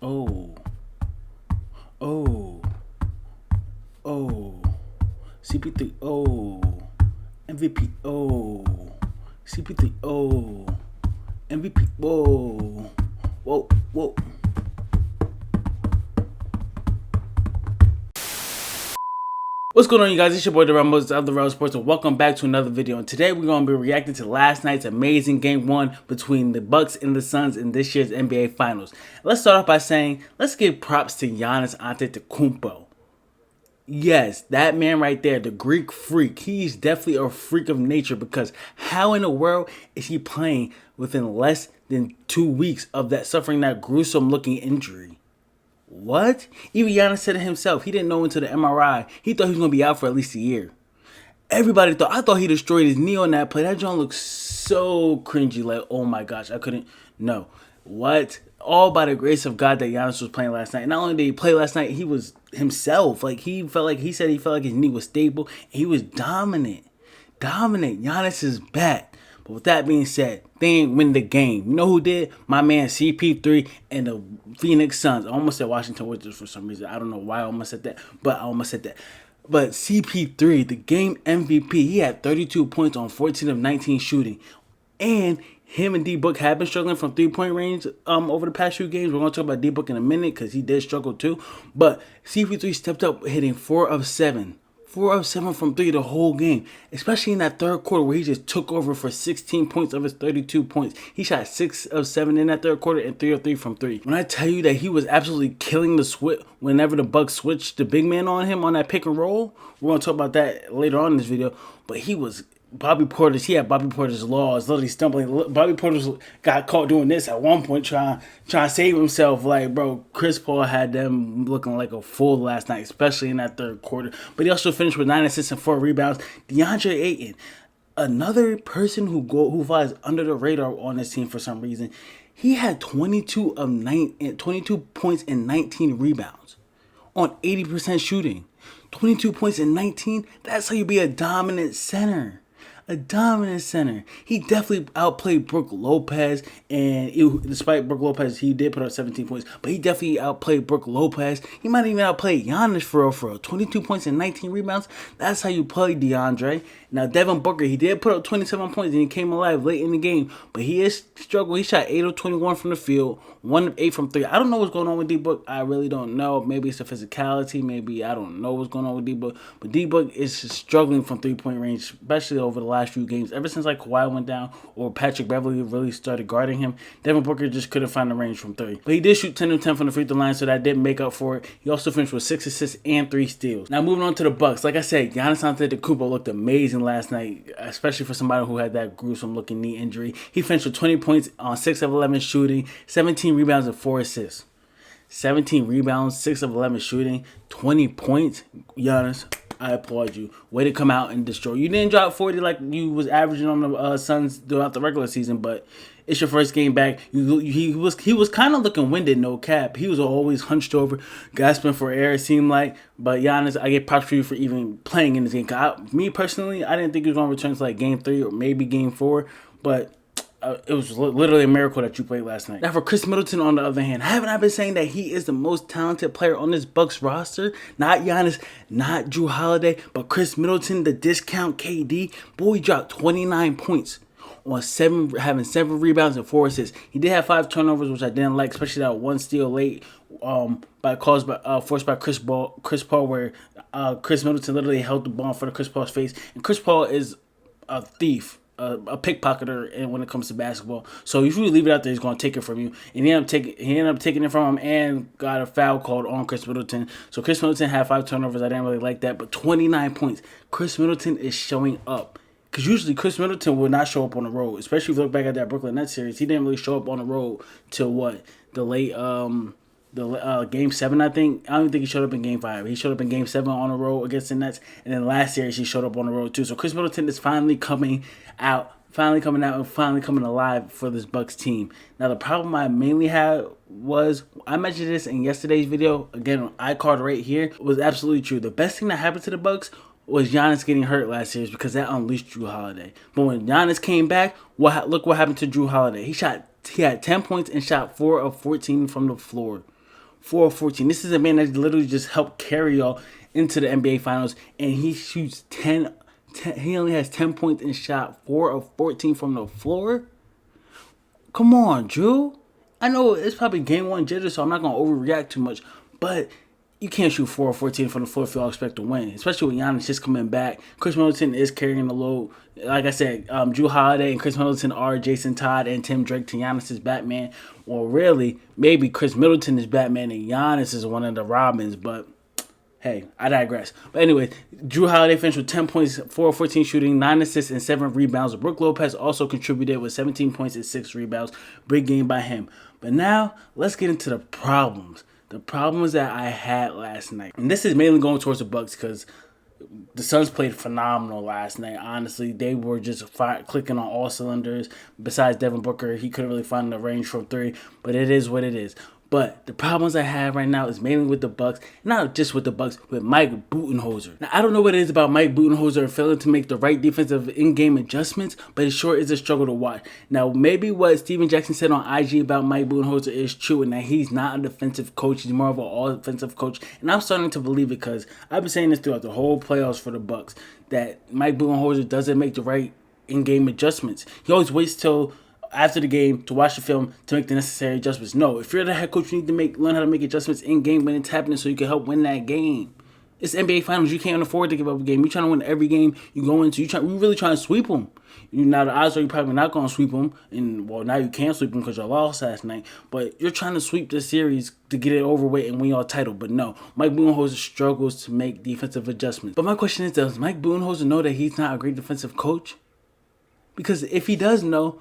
Oh, oh, oh. CP3. Oh, MVP. Oh, CP3. Oh, MVP. Whoa, whoa, whoa. What's going on, you guys? It's your boy, The Ramos of The Real Sports, and welcome back to another video. And today we're going to be reacting to last night's amazing Game 1 between the Bucks and the Suns in this year's NBA Finals. Let's start off by saying, let's give props to Giannis Antetokounmpo. Yes, that man right there, the Greek freak, he's definitely a freak of nature, because how in the world is he playing within less than 2 weeks of that suffering that gruesome looking injury? What? Even Giannis said it himself. He didn't know until the MRI. He thought he was going to be out for at least a year. Everybody thought, I thought he destroyed his knee on that play. That John looks so cringy. Like, oh my gosh, I couldn't. No. What? All by the grace of God that Giannis was playing last night. And not only did he play last night, he was himself. Like, he felt like his knee was stable. And he was dominant. Dominant. Giannis is back. But with that being said, they ain't win the game. You know who did? My man CP3 and the Phoenix Suns. I almost said Washington Wizards for some reason. I don't know why I almost said that, but I almost said that. But CP3, the game MVP, he had 32 points on 14 of 19 shooting. And him and D-Book have been struggling from three-point range over the past few games. We're going to talk about D-Book in a minute because he did struggle too. But CP3 stepped up, hitting 4 of 7. 4 of 7 from 3 the whole game, especially in that third quarter where he just took over for 16 points of his 32 points. He shot 6 of 7 in that third quarter and 3 of 3 from 3. When I tell you that he was absolutely killing the switch whenever the Bucks switched the big man on him on that pick and roll, we're going to talk about that later on in this video, but he was... he had Bobby Porter's laws, literally stumbling. Bobby Porter got caught doing this at one point, trying to save himself. Like, bro, Chris Paul had them looking like a fool last night, especially in that third quarter. But he also finished with 9 assists and 4 rebounds. Deandre Ayton, another person who flies under the radar on this team for some reason, he had 22 points and 19 rebounds on 80% shooting. 22 points and 19. That's how you be a dominant center. A dominant center. He definitely outplayed Brook Lopez, and despite Brook Lopez, he did put up 17 points, but he definitely outplayed Brook Lopez. He might even outplay Giannis for real. 22 points and 19 rebounds. That's how you play, DeAndre. Now, Devin Booker, he did put up 27 points, and he came alive late in the game, but he is struggling. He shot 8 of 21 from the field, 1 of 8 from 3. I don't know what's going on with D-Book. I really don't know. Maybe it's the physicality. Maybe I don't know what's going on with D-Book, but D-Book is struggling from three-point range, especially over the last few games. Ever since like Kawhi went down or Patrick Beverly really started guarding him, Devin Booker just couldn't find the range from 3. But he did shoot 10 of 10 from the free throw line, so that did make up for it. He also finished with 6 assists and 3 steals. Now moving on to the Bucks. Like I said, Giannis Antetokounmpo looked amazing last night, especially for somebody who had that gruesome looking knee injury. He finished with 20 points on 6 of 11 shooting, 17 rebounds and 4 assists. 17 rebounds, 6 of 11 shooting, 20 points. Giannis, I applaud you. Way to come out and destroy. You didn't drop 40 like you was averaging on the Suns throughout the regular season, but it's your first game back. He was kind of looking winded, no cap. He was always hunched over, gasping for air, it seemed like. But Giannis, I get props for you for even playing in this game. Me personally, I didn't think he was going to return to like game 3 or maybe game 4, but it was literally a miracle that you played last night. Now for Khris Middleton, on the other hand, haven't I been saying that he is the most talented player on this Bucks roster? Not Giannis, not Jrue Holiday, but Khris Middleton, the discount KD. Boy, he dropped 29 points on having 7 rebounds and 4 assists. He did have 5 turnovers, which I didn't like, especially that one steal late forced by Chris Paul, where Khris Middleton literally held the ball in front of Chris Paul's face, and Chris Paul is a thief. A pickpocketer, and when it comes to basketball, so if you leave it out there, he's going to take it from you. And he ended up taking it from him, and got a foul called on Khris Middleton. So Khris Middleton had 5 turnovers. I didn't really like that, but 29 points. Khris Middleton is showing up, because usually Khris Middleton would not show up on the road. Especially if you look back at that Brooklyn Nets series, he didn't really show up on the road till the late Game 7, I think. I don't even think he showed up in Game 5. He showed up in Game 7 on the road against the Nets, and then last series he showed up on the road too. So Khris Middleton is finally coming out and finally coming alive for this Bucks team. Now the problem I mainly had was, I mentioned this in yesterday's video, again on iCard right here, was absolutely true. The best thing that happened to the Bucks was Giannis getting hurt last series, because that unleashed Jrue Holiday. But when Giannis came back, look what happened to Jrue Holiday. He had 10 points and shot 4 of 14 from the floor. 4 of 14. This is a man that literally just helped carry y'all into the NBA Finals, and he shoots 10. He only has 10 points and shot 4 of 14 from the floor. Come on, Drew. I know it's probably game one jitter, so I'm not going to overreact too much. But you can't shoot 4 of 14 from the floor if you all expect to win, especially with Giannis just coming back. Khris Middleton is carrying the load. Like I said, Drew Holiday and Khris Middleton are Jason Todd and Tim Drake to Giannis' Batman. Well, really, maybe Khris Middleton is Batman and Giannis is one of the Robins, but hey, I digress. But anyway, Drew Holiday finished with 10 points, 4 of 14 shooting, 9 assists, and 7 rebounds. Brook Lopez also contributed with 17 points and 6 rebounds. Big game by him. But now, let's get into the problems. The problems that I had last night. And this is mainly going towards the Bucks because the Suns played phenomenal last night. Honestly, they were just clicking on all cylinders. Besides Devin Booker, he couldn't really find the range from 3. But it is what it is. But the problems I have right now is mainly with the Bucks, not just with the Bucks, with Mike Budenholzer. Now, I don't know what it is about Mike Budenholzer failing to make the right defensive in-game adjustments, but it sure is a struggle to watch. Now, maybe what Steven Jackson said on IG about Mike Budenholzer is true, and that he's not a defensive coach, he's more of an all-offensive coach, and I'm starting to believe it because I've been saying this throughout the whole playoffs for the Bucks, that Mike Budenholzer doesn't make the right in-game adjustments. He always waits till after the game to watch the film to make the necessary adjustments. No, if you're the head coach, you need to learn how to make adjustments in game when it's happening so you can help win that game. It's NBA Finals. You can't afford to give up a game. You're trying to win every game you go into. You're really trying to sweep them. Now the odds are you're probably not going to sweep them, and well, now you can't sweep them because you lost last night. But you're trying to sweep the series to get it over with and win your title. But no, Mike Budenholzer struggles to make defensive adjustments. But my question is, does Mike Budenholzer know that he's not a great defensive coach? Because if he does know,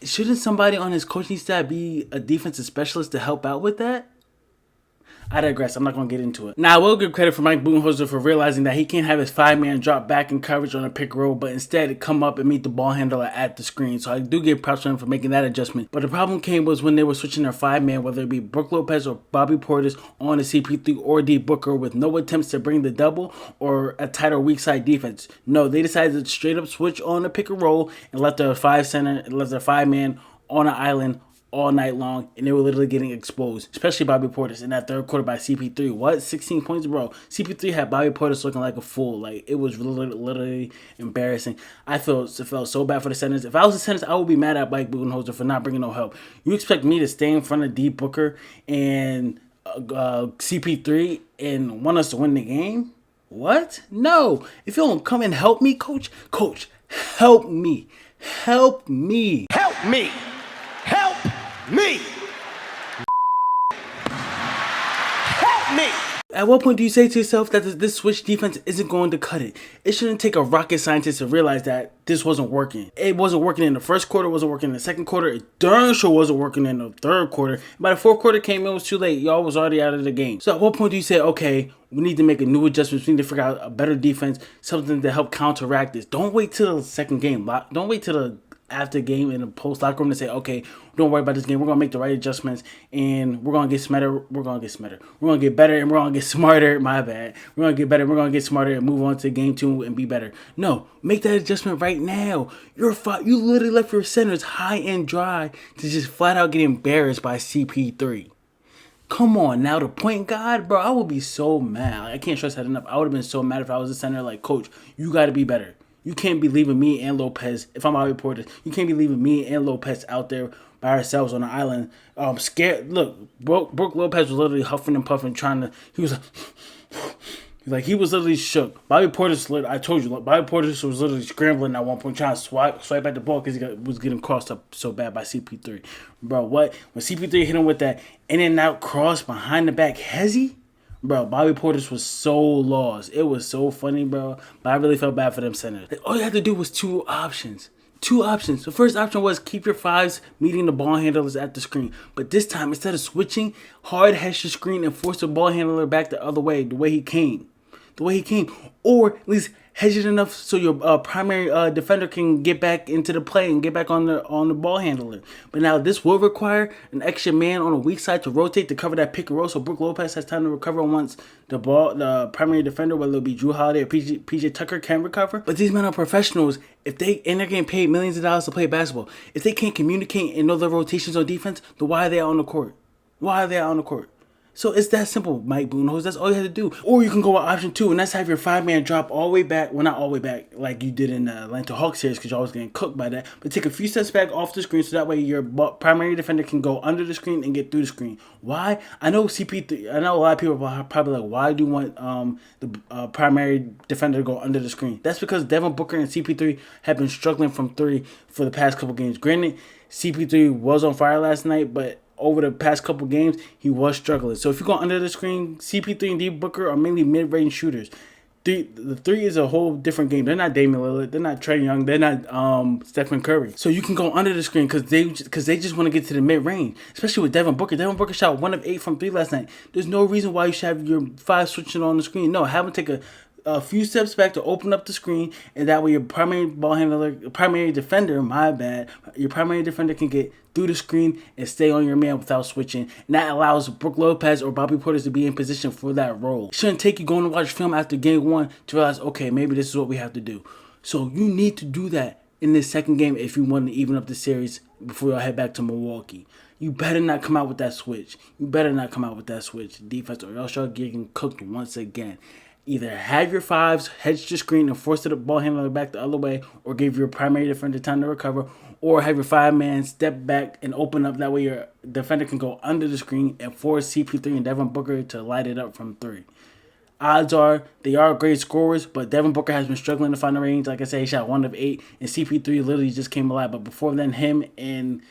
shouldn't somebody on his coaching staff be a defensive specialist to help out with that? I digress. I'm not going to get into it. Now, I will give credit for Mike Budenholzer for realizing that he can't have his 5-man drop back in coverage on a pick roll, but instead come up and meet the ball handler at the screen. So I do give props to him for making that adjustment. But the problem came was when they were switching their 5-man, whether it be Brook Lopez or Bobby Portis on the CP3 or D Booker with no attempts to bring the double or a tighter weak side defense. No, they decided to straight up switch on the pick and roll and left their 5-man on an island all night long, and they were literally getting exposed, especially Bobby Portis in that third quarter by CP3. What? 16 points, bro. CP3 had Bobby Portis looking like a fool. Like, it was literally embarrassing. I felt so bad for the Senators. If I was the Senators, I would be mad at Mike Budenholzer for not bringing no help. You expect me to stay in front of D Booker and CP3 and want us to win the game? What? No. If you don't come and help me, coach, help me. Help me. Help me. Help me! Help me! At what point do you say to yourself that this switch defense isn't going to cut it? It shouldn't take a rocket scientist to realize that this wasn't working. It wasn't working in the first quarter, it wasn't working in the second quarter, it darn sure wasn't working in the third quarter. By the fourth quarter came in, it was too late. Y'all was already out of the game. So at what point do you say, okay, we need to make a new adjustment, we need to figure out a better defense, something to help counteract this. Don't wait till the second game. Don't wait till the after game in the post locker room to say, okay, don't worry about this game. We're going to make the right adjustments and we're going to get smarter. We're going to get smarter. We're going to get better and we're going to get smarter. My bad. We're going to get better. We're going to get smarter and move on to game 2 and be better. No, make that adjustment right now. You literally left your centers high and dry to just flat out get embarrassed by CP3. Come on now, the point guard, bro, I would be so mad. I can't stress that enough. I would have been so mad if I was a center. Like, coach, you got to be better. You can't be leaving me and Lopez, if I'm Bobby Portis, you can't be leaving me and Lopez out there by ourselves on the island. Scared. Look, Brook Lopez was literally huffing and puffing, he was literally shook. Bobby Portis, I told you, Bobby Portis was literally scrambling at one point, trying to swipe at the ball because he was getting crossed up so bad by CP3. Bro, what? When CP3 hit him with that in and out cross behind the back hezzy, bro, Bobby Portis was so lost. It was so funny, bro. But I really felt bad for them centers. All you had to do was two options. The first option was keep your 5s meeting the ball handlers at the screen. But this time, instead of switching, hard hedge your screen and force the ball handler back the other way, the way he came. Or at least hedge it enough so your primary defender can get back into the play and get back on the ball handler. But now this will require an extra man on the weak side to rotate to cover that pick and roll, so Brook Lopez has time to recover once the primary defender, whether it be Drew Holiday or PJ Tucker, can recover. But these men are professionals. They're getting paid millions of dollars to play basketball. If they can't communicate and know the rotations on defense, then why are they out on the court? So it's that simple, Mike Budenholzer. That's all you have to do. Or you can go with option 2, and that's have your 5-man drop all the way back. Well, not all the way back like you did in the Atlanta Hawks series because y'all was getting cooked by that. But take a few steps back off the screen so that way your primary defender can go under the screen and get through the screen. Why? I know CP3. I know a lot of people are probably like, why do you want the primary defender to go under the screen? That's because Devin Booker and CP3 have been struggling from 3 for the past couple games. Granted, CP3 was on fire last night, but over the past couple games, he was struggling. So if you go under the screen, CP3 and D Booker are mainly mid-range shooters. The 3 is a whole different game. They're not Damian Lillard. They're not Trae Young. They're not Stephen Curry. So you can go under the screen because they just want to get to the mid-range, especially with Devin Booker. Devin Booker shot 1 of 8 from 3 last night. There's no reason why you should have your 5 switching on the screen. No, have him take a few steps back to open up the screen, and that way your primary ball handler, primary defender, your primary defender can get through the screen and stay on your man without switching, and that allows Brook Lopez or Bobby Portis to be in position for that role. It shouldn't take you going to watch film after game 1 to realize, okay, maybe this is what we have to do. So you need to do that in this second game if you want to even up the series before y'all head back to Milwaukee. You better not come out with that switch. Defense, or else y'all getting cooked once again. Either have your 5s hedge the screen and force the ball handler back the other way, or give your primary defender time to recover, or have your 5-man step back and open up. That way your defender can go under the screen and force CP3 and Devin Booker to light it up from 3. Odds are they are great scorers, but Devin Booker has been struggling to find the range. Like I said, he shot 1 of 8, and CP3 literally just came alive. But before then, him and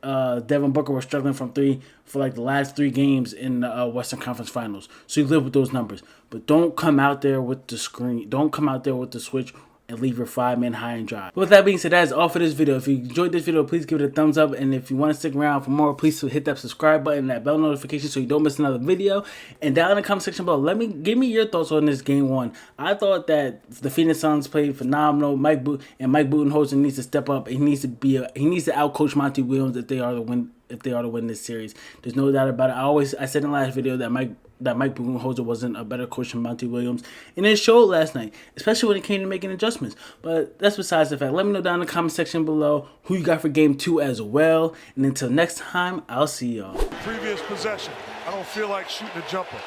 Devin Booker were struggling from 3 for like the last 3 games in the Western Conference Finals. So you live with those numbers. But don't come out there with the screen. Don't come out there with the switch and leave your 5-man high and dry. With that being said, that is all for this video. If you enjoyed this video, please give it a thumbs up. And if you want to stick around for more, please hit that subscribe button and that bell notification so you don't miss another video. And down in the comment section below, give me your thoughts on this game 1. I thought that the Phoenix Suns played phenomenal. Mike Budenholzer needs to step up. He needs to outcoach Monty Williams if they are to win this series. There's no doubt about it. I said in the last video that Mike Budenholzer wasn't a better coach than Monty Williams, and it showed last night, especially when it came to making adjustments. But that's besides the fact. Let me know down in the comment section below who you got for game 2 as well. And until next time, I'll see y'all. Previous possession. I don't feel like shooting a jumper.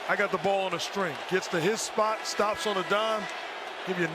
I got the ball on a string. Gets to his spot, stops on a dime, give you